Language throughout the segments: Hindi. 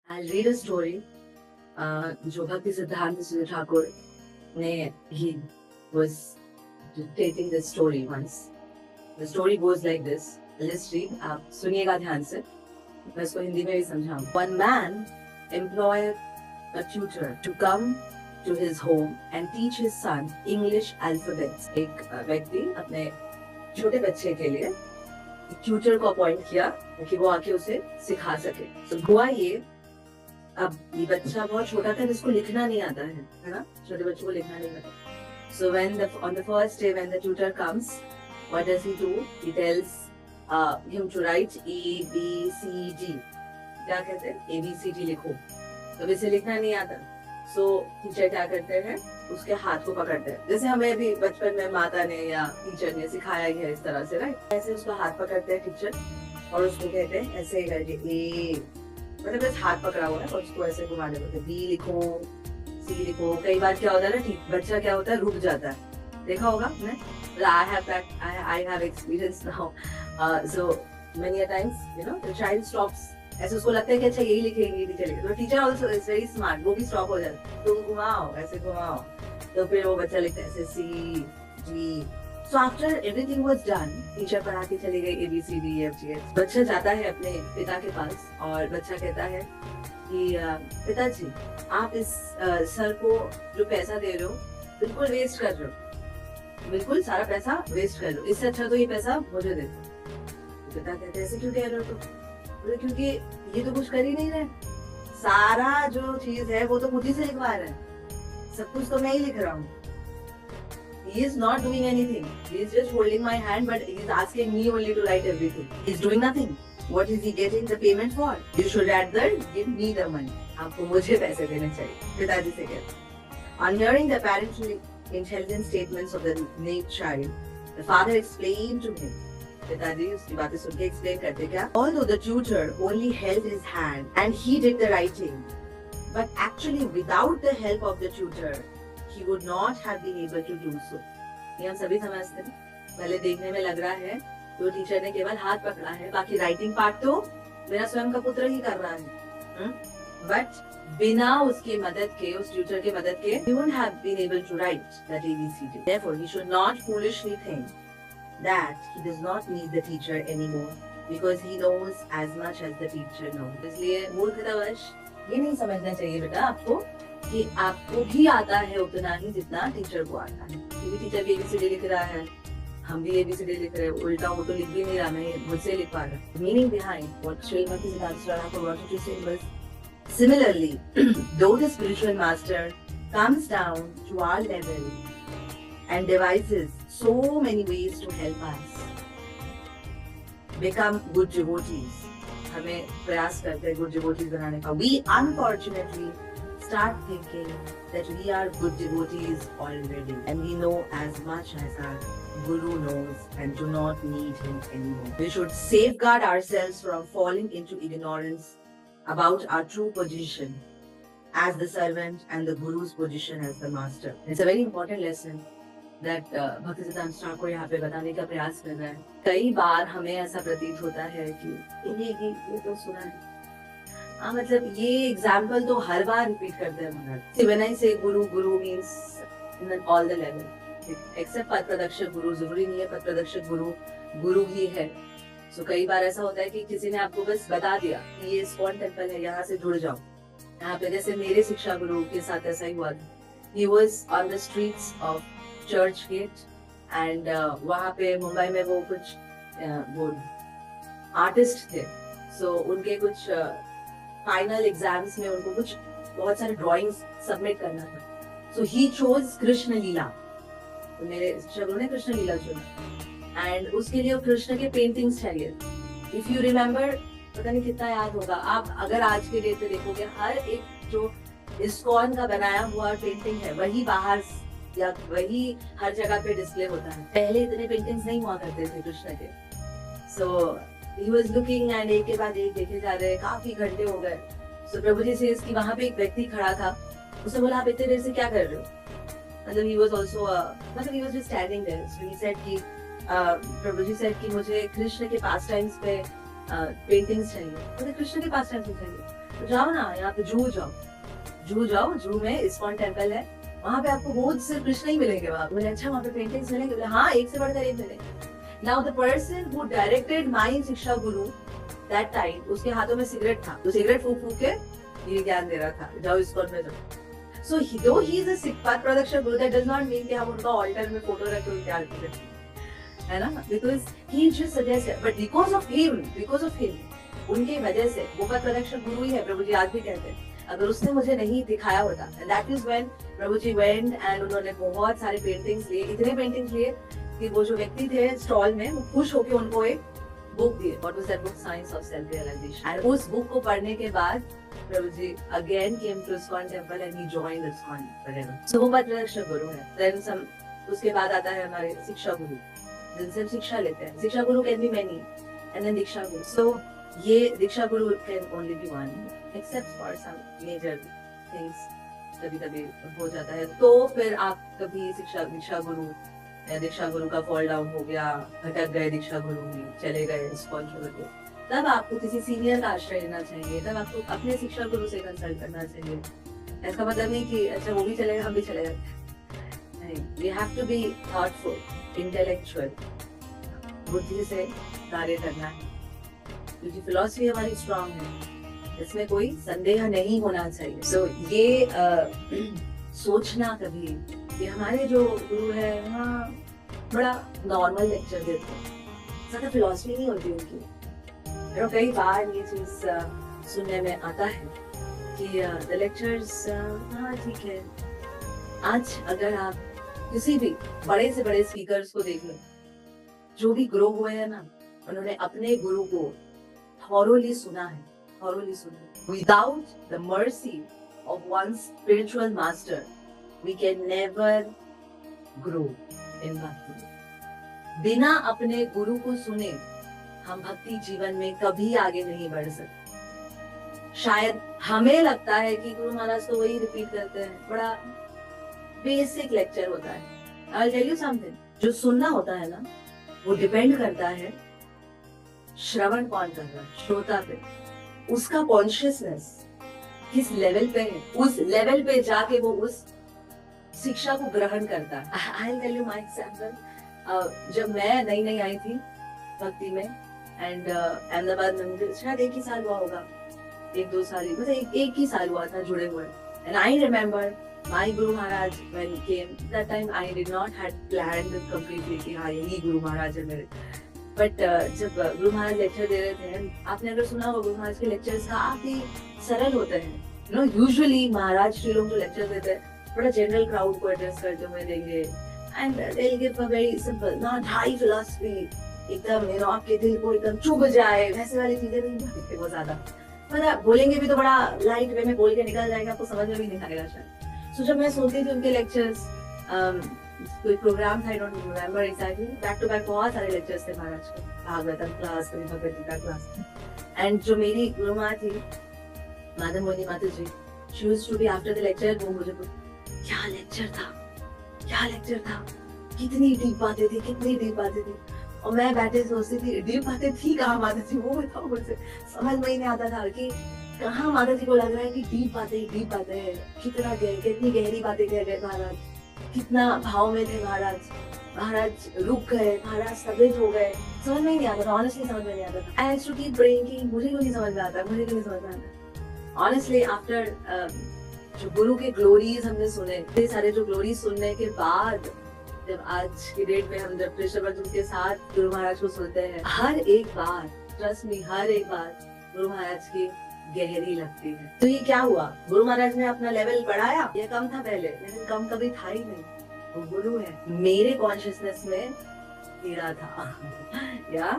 I'll read a story जो भक्ति सिद्धांत सूर्य ठाकुर ने he was dictating this story once. The story goes like this. Let's read. आप सुनिएगा ध्यान से. मैं इसको हिंदी में भी समझाऊँ. One man employed a tutor to come to his home and teach his son English alphabets. एक व्यक्ति अपने छोटे बच्चे के लिए ट्यूटर को अपॉइंट किया कि वो आके उसे सिखा सके. So हुआ ये, अब ये बच्चा बहुत छोटा था जिसको लिखना नहीं आता है ना, छोटे बच्चों को लिखना नहीं आता. So on the first day when the tutor comes, what does he do? He tells him to write A B C D. क्या कहते हैं? A B C D लिखो. तो इसे लिखना नहीं आता. So टीचर क्या करते हैं? उसके हाथ को पकड़ते हैं. जैसे हमें भी बचपन में माता ने या टीचर ने सिखाया ही है इस तरह से, राइट? ऐसे उसका हाथ पकड़ते हैं टीचर और उसको कहते हैं ऐसे ही करके ए, मतलब बस हाथ पकड़ा हुआ है और उसको ऐसे घुमाने बोलते हैं. बी लिखो, सी लिखो. कई बार क्या होता है ना, बच्चा क्या होता है, रुक जाता है. देखा होगा ने? I have experience now. So many a times, you know, the child stops. ऐसे उसको लगता है कि अच्छा यही लिखेंगे टीचर लिखेंगे. तो teacher also is very smart. वो भी स्टॉप हो जाता है. तुम घुमाओ, ऐसे घुमाओ. तो फिर वो बच्चा लिखता है ऐसे C G. So after everything was done, teacher पढ़ा के चले गए A B C D E F G H. बच्चा जाता है अपने पिता के पास और बच्चा कहता है कि पिताजी आप इस सर को जो पैसा दे रहे हो बिल्कुल वेस्ट कर रहे हो, बिल्कुल सारा पैसा वेस्ट कर रहे हो. इससे अच्छा तो ये पैसा मुझे दे दो. पिता कहते हैं ऐसे क्यों कह रहे हो? तो क्योंकि ये तो कुछ कर ही नहीं रहे, सारा जो चीज है वो तो मुझ ही से लिखवा रहे हैं, सब कुछ तो मैं ही लिख रहा हूँ. He is not doing anything. He is just holding my hand, but he is asking me only to write everything. He is doing nothing. What is he getting the payment for? You should rather give me the money. आपको मुझे पैसे देने चाहिए. पिताजी से कहते. On hearing the apparently intelligent statements of the named child, the father explained to him. पिताजी उसकी बातें सुन के explain करते क्या? Although the tutor only held his hand and he did the writing, but actually without the help of the tutor, he would not have been able to do so. ये हम सभी समझते हैं. भले देखने में लग रहा है तो टीचर ने केवल हाथ पकड़ा है, बाकी राइटिंग पार्ट तो मेरा स्वयं का पुत्र ही कर रहा है. बट बिना उसकी मदद के, उस ट्यूटर की मदद के, he wouldn't have been able to write that ABCD. Therefore, he should not foolishly think that he does not need the teacher anymore because he knows as much as the teacher knows. इसलिए मूर्खतावश ये नहीं समझना चाहिए बेटा आपको कि आपको भी आता है उतना ही जितना टीचर को आता है. क्योंकि टीचर भी ABCD लिख रहा है, हम भी ABCD लिख रहे हैं. उल्टा वो तो लिख भी नहीं रहा, मैं मुझसे लिखवा रहा. Meaning behind what Sri Bhakti Siddhanta Saraswati wanted to say was, similarly, though the spiritual master comes down to our level and devises so many ways to help us become good devotees, हमें प्रयास करते हैं good devotees बनाने का, we unfortunately start thinking that we are good devotees already and we know as much as our Guru knows and do not need him anymore. We should safeguard ourselves from falling into ignorance about our true position as the servant and the Guru's position as the master. It's a very important lesson that Bhakti Siddhanta Thakur यहाँ पे बताने का प्रयास कर रहा है. कई बार हमें ऐसा प्रतीत होता है कि ये तो सुना है. हाँ, मतलब ये एग्जाम्पल तो हर बार रिपीट करते हैं महाराज. When I say Guru, Guru means in all the level. Except पद प्रदर्शक गुरु, जरूरी नहीं है पद प्रदर्शक गुरु गुरु ही है. So कई बार ऐसा होता है कि किसी ने आपको बस बता दिया कि ये इस्कॉन टेम्पल है, यहाँ से जुड़ जाओ. यहाँ पे जैसे मेरे शिक्षा गुरु के साथ ऐसा ही हुआ था. He was on the streets of Church Gate and वहाँ पे मुंबई में वो कुछ वो आर्टिस्ट थे. So उनके कुछ फाइनल एग्जाम्स में उनको कुछ बहुत सारे ड्राइंग्स सबमिट करना था. So he chose कृष्ण लीला. तो मेरे शिक्षकों ने कृष्ण लीला चुना एंड उसके लिए कृष्ण के पेंटिंग्स चाहिए. इफ यू रिमेम्बर, पता नहीं कितना याद होगा, आप अगर आज के डेट पे देखोगे हर एक जो इस्कॉन का बनाया हुआ पेंटिंग है वही बाहर या वही हर जगह पे डिस्प्ले होता है. पहले इतने पेंटिंग्स नहीं हुआ करते थे कृष्ण के. सो ही वाज लुकिंग एंड एक के बाद एक देखे जा रहे. काफी घंटे हो गए. सो प्रभु जी से कि वहां पे एक व्यक्ति खड़ा था. उसने बोला आप इतने देर से क्या कर रहे हो? मतलब he was also मतलब he was just standing there. So he said कि प्रभु जी said कि मुझे कृष्ण के पास टाइम्स पे पेंटिंग्स चाहिए. मुझे कृष्ण के पास टाइम्स चाहिए. तो जाओ ना, यहाँ पे जू जाओ, जू जाओ, जू में इस्कॉन टेम्पल है, वहाँ पे आपको बहुत से कृष्ण ही मिलेंगे वहाँ। बोले अच्छा वहाँ पे पेंटिंग्स मिलेंगे? बोले हाँ, एक से बढ़कर एक मिलेंगे। Now the person who directed my शिक्षा गुरु दैट टाइम, उसके हाथों में सिगरेट था, तो सिगरेट फूक फूक के ये ज्ञान दे रहा था, जाओ इस्कॉन में जाओ। सो दो ही इज अ पथ प्रदर्शक गुरु, दैट डज नॉट मीन कि हम उनका ऑल्टर में फोटो रख के उनकी आरती करते हैं, है ना? Because he just suggest, but because of him, उनकी वजह से वो पथ प्रदर्शक गुरु ही है। प्रभु जी आज भी कहते हैं अगर उसने मुझे नहीं दिखाया होता, that is when Prabhu ji went and उन्होंने बहुत सारे पेंटिंग्स लिए, इतने पेंटिंग्स लिए कि वो जो व्यक्ति थे स्टॉल में, वो खुश होकर उनको एक बुक दिए, what was that book? Science of self realisation. And उस बुक को पढ़ने के बाद Prabhu ji again came to ISKCON temple and he joined ISKCON forever. So वो पथ प्रदर्शक गुरु है। देन सम, उसके बाद आता है हमारे शिक्षा गुरु, जिनसे हम शिक्षा लेते हैं। शिक्षा गुरु can be many, and then दीक्षा गुरु। सो ये दीक्षा गुरु can only be one, except for some major things, कभी कभी हो जाता है। तो फिर आप कभी दीक्षा गुरु या दीक्षा गुरु का फॉल डाउन हो गया, भटक गए दीक्षा गुरु में, चले गए इस्कॉन छोड़ के, तब आपको किसी सीनियर का आश्रय लेना चाहिए, तब आपको अपने शिक्षा गुरु से कंसल्ट करना चाहिए। इसका मतलब नहीं कि अच्छा वो भी चलेगा हम भी चलेगा, नहीं। We have to be thoughtful, intellectual, बुद्धि से कार्य करना है, क्योंकि फिलॉसफी हमारी स्ट्रांग है, इसमें कोई संदेह नहीं होना चाहिए। सो ये सोचना कभी कि हमारे जो गुरु है वहाँ बड़ा नॉर्मल लेक्चर देते हैं, ज्यादा फिलॉसफी नहीं होती उनकी। तो कई बार ये चीज सुनने में आता है कि द लेक्चर्स, हाँ ठीक है। आज अगर आप किसी भी बड़े से बड़े स्पीकर्स को देख लो, जो भी ग्रो हुए हैं ना, उन्होंने अपने गुरु को thoroughly सुना है, thoroughly सुना है। Without the mercy of one's spiritual master, we can never grow in bhakti. बिना अपने गुरु को सुने हम भक्ति जीवन में कभी आगे नहीं बढ़ सकते। शायद हमें लगता है कि गुरु महाराज तो वही रिपीट करते हैं, बड़ा बेसिक लेक्चर होता है। I'll tell you something, जो सुनना होता है ना, वो डिपेंड करता है श्रवण कौन कर रहा है, श्रोता पे, उसका कॉन्शियसनेस किस लेवल पे है, उस लेवल पे जाके वो उस शिक्षा को ग्रहण करता है। I'll tell you my example. जब मैं नई आई थी भक्ति में, एंड अहमदाबाद में शायद 1 ही साल हुआ होगा, 1-2 साल ही, मतलब एक ही साल हुआ था जुड़े हुए। And I remember my Guru Maharaj when he came, that time I did not had planned completely कि हाँ यही गुरु महाराज है मेरे। बट जब गुरु महाराज लेक्चर दे रहे थे, आपने अगर सुना होगा गुरु महाराज के लेक्चर्स काफी सरल होते हैं। नो यूजुअली महाराज श्री लोग जो लेक्चर देते हैं बड़ा जनरल क्राउड को एड्रेस करते हुए देंगे, and they will give a very simple, not high philosophy, एकदम यू नो आपके दिल को एकदम चुभ जाए, वैसे वाली चीजें नहीं बोलते बहुत ज्यादा। मतलब बोलेंगे भी तो बड़ा लाइट वे में बोल के निकल जाएगा, आपको समझ में भी नहीं आएगा शायद। सो जब मैं सुनती थी उनके लेक्चर्स, कोई प्रोग्राम था, I don't remember exactly, back to back बहुत सारे लेक्चर्स थे महाराज के, भागवतम क्लास, कभी भगवद गीता क्लास। एंड जो मेरी गुरु माँ थी, माधव मोनी माता जी, she used to be after the lecture, वो मुझे क्या लेक्चर था, क्या लेक्चर था, कितनी डीप बातें थी, कितनी डीप बातें थी। और मैं बैठे सोचती थी डीप बातें थी कहाँ माता जी, वो बताओ मुझे, समझ में ही नहीं आता था कि कहाँ माता जी को लग रहा है कि डीप बातें, कितना कितनी गहरी बातें कह गए महाराज, कितना भाव में थे महाराज रुक गए, महाराज स्तब्ध हो गए, समझ में ही नहीं आता था, ऑनेस्टली समझ में नहीं आता था। आई टू कीप प्रेइंग कि मुझे क्यों नहीं समझ में आता, मुझे क्यों नहीं समझ में आता। ऑनेस्टली आफ्टर जो गुरु के ग्लोरीज हमने सुने, इतने सारे जो ग्लोरीज सुनने के बाद, जब आज की डेट में हम जब कृष्ण अर्जुन के साथ गुरु महाराज को सुनते हैं, हर एक बार, ट्रस्ट मी, हर एक बार गुरु महाराज की गहरी लगती है। तो ये क्या हुआ, गुरु महाराज ने अपना लेवल बढ़ाया, ये कम था पहले, लेकिन कम कभी था ही नहीं, वो गुरु है। मेरे कॉन्शियसनेस में कीड़ा था या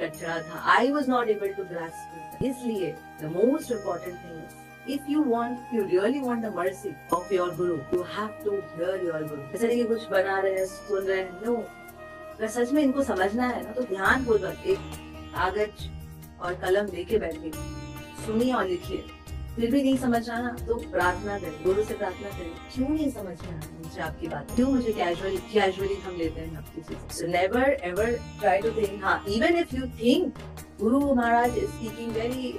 कचरा था, I was not able to grasp. इसलिए the most important thing is, if you really want the mercy of your guru, you have to hear your guru. ऐसा नहीं कि कुछ बना रहे हैं, सुन रहे हैं, no। अगर सच में इनको समझना है ना, तो ध्यान पूर्वक एक कागज और कलम लेके बैठिए, सुनिए और लिखिए। फिर भी नहीं समझ आना तो प्रार्थना करें, गुरु से प्रार्थना करें, क्यों नहीं समझ में आना मुझे आपकी बात, क्यों मुझे कैजुअली हम लेते हैं आपकी चीजें। So never ever try to think, हाँ, even if you think Guru Maharaj is speaking very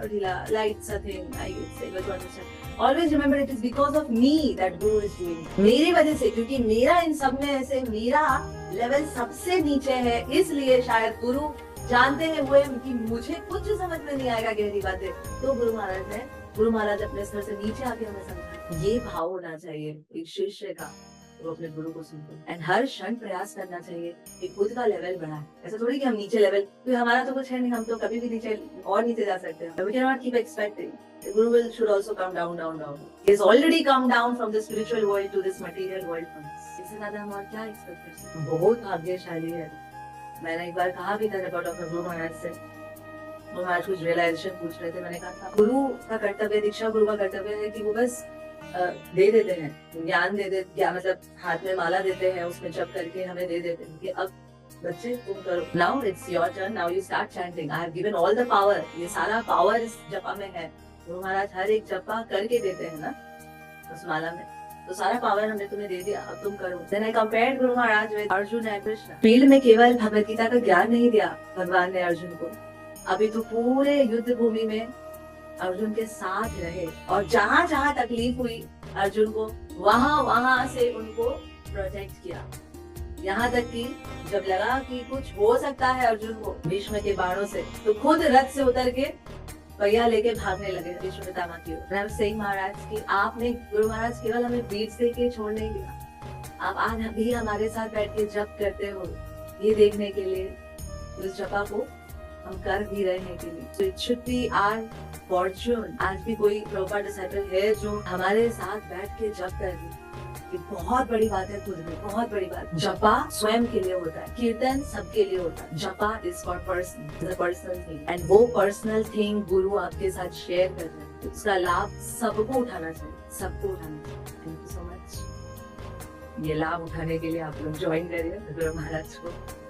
ढीला, light सा thing, I would say, well, to understand. Always remember it is because of me that Guru is doing. मेरी वजह से, क्योंकि मेरा इन सब में ऐसे मेरा लेवल सबसे नीचे है, इसलिए शायद गुरु जानते हैं हुए कि मुझे कुछ समझ में नहीं आएगा गहरी बातें, तो गुरु महाराज है, गुरु महाराज अपने स्तर से नीचे आके हमें समझाए। ये भाव होना चाहिए एक शिष्य का, वो अपने गुरु को सुनते, एंड हर क्षण प्रयास करना चाहिए कि खुद का लेवल बढ़ाए। ऐसा थोड़ी कि हम नीचे लेवल, क्योंकि हमारा तो कुछ है नहीं, हम तो कभी भी नीचे और नीचे जा सकते हैं। We cannot keep expecting. The Guru will should also come down, down, down. He has already come down from the spiritual world to this material world for us. इससे ज्यादा हम और क्या एक्सपेक्ट कर सकते हैं? बहुत भाग्यशाली है। मैंने एक बार कहा भी था रिपोर्ट ऑफ गुरु महाराज से, गुरु महाराज कुछ रियलाइजेशन पूछ रहे थे, मैंने कहा था गुरु का कर्तव्य, दीक्षा गुरु का कर्तव्य है कि वो बस दे देते हैं, ज्ञान दे देते, क्या मतलब हाथ में माला देते हैं, उसमें जप करके हमें दे देते हैं कि अब बच्चे तुम करो, now it's your turn, now you start chanting, I have given all the power, ये सारा पावर इस जपा में है। गुरु महाराज हर एक जपा करके देते हैं ना उस माला में, तो सारा पावर हमने तुम्हें दे दिया, अब तुम करो। Then I compared Guru Maharaj with Arjun and Krishna. Field में केवल भगवत गीता का ज्ञान नहीं दिया भगवान ने अर्जुन को, अभी तो पूरे युद्ध भूमि में अर्जुन के साथ रहे, और जहाँ जहाँ तकलीफ हुई अर्जुन को, वहाँ वहाँ से उनको प्रोटेक्ट किया। यहाँ तक कि जब लगा कि कुछ हो सकता है अर्जुन को भीष्म के बाणों से, तो खुद रथ से उतर के पहिया लेके भागने लगे भीष्म पितामह की ओर। सही महाराज की आपने, गुरु महाराज केवल हमें बीज दे के छोड़ नहीं दिया, आप आज भी हमारे साथ बैठ के जप करते हो, ये देखने के लिए, उस जपा को हम कर भी रहे हैं कि नहीं। So it should be our fortune। आज भी कोई प्रभुपाद डिसाइपल है जो हमारे साथ बैठ के जप कर रही है, ये बहुत बड़ी बात है खुद में, बहुत बड़ी बात। जपा स्वयं के लिए होता है, कीर्तन सबके लिए होता है, जपा is for personal thing, and वो पर्सनल थिंग गुरु आपके साथ शेयर कर रहे हैं, उसका लाभ सबको उठाना चाहिए, सबको उठाना चाहिए। Thank you so much. ये लाभ उठाने के लिए आप लोग ज्वाइन करिए गुरु महाराज को।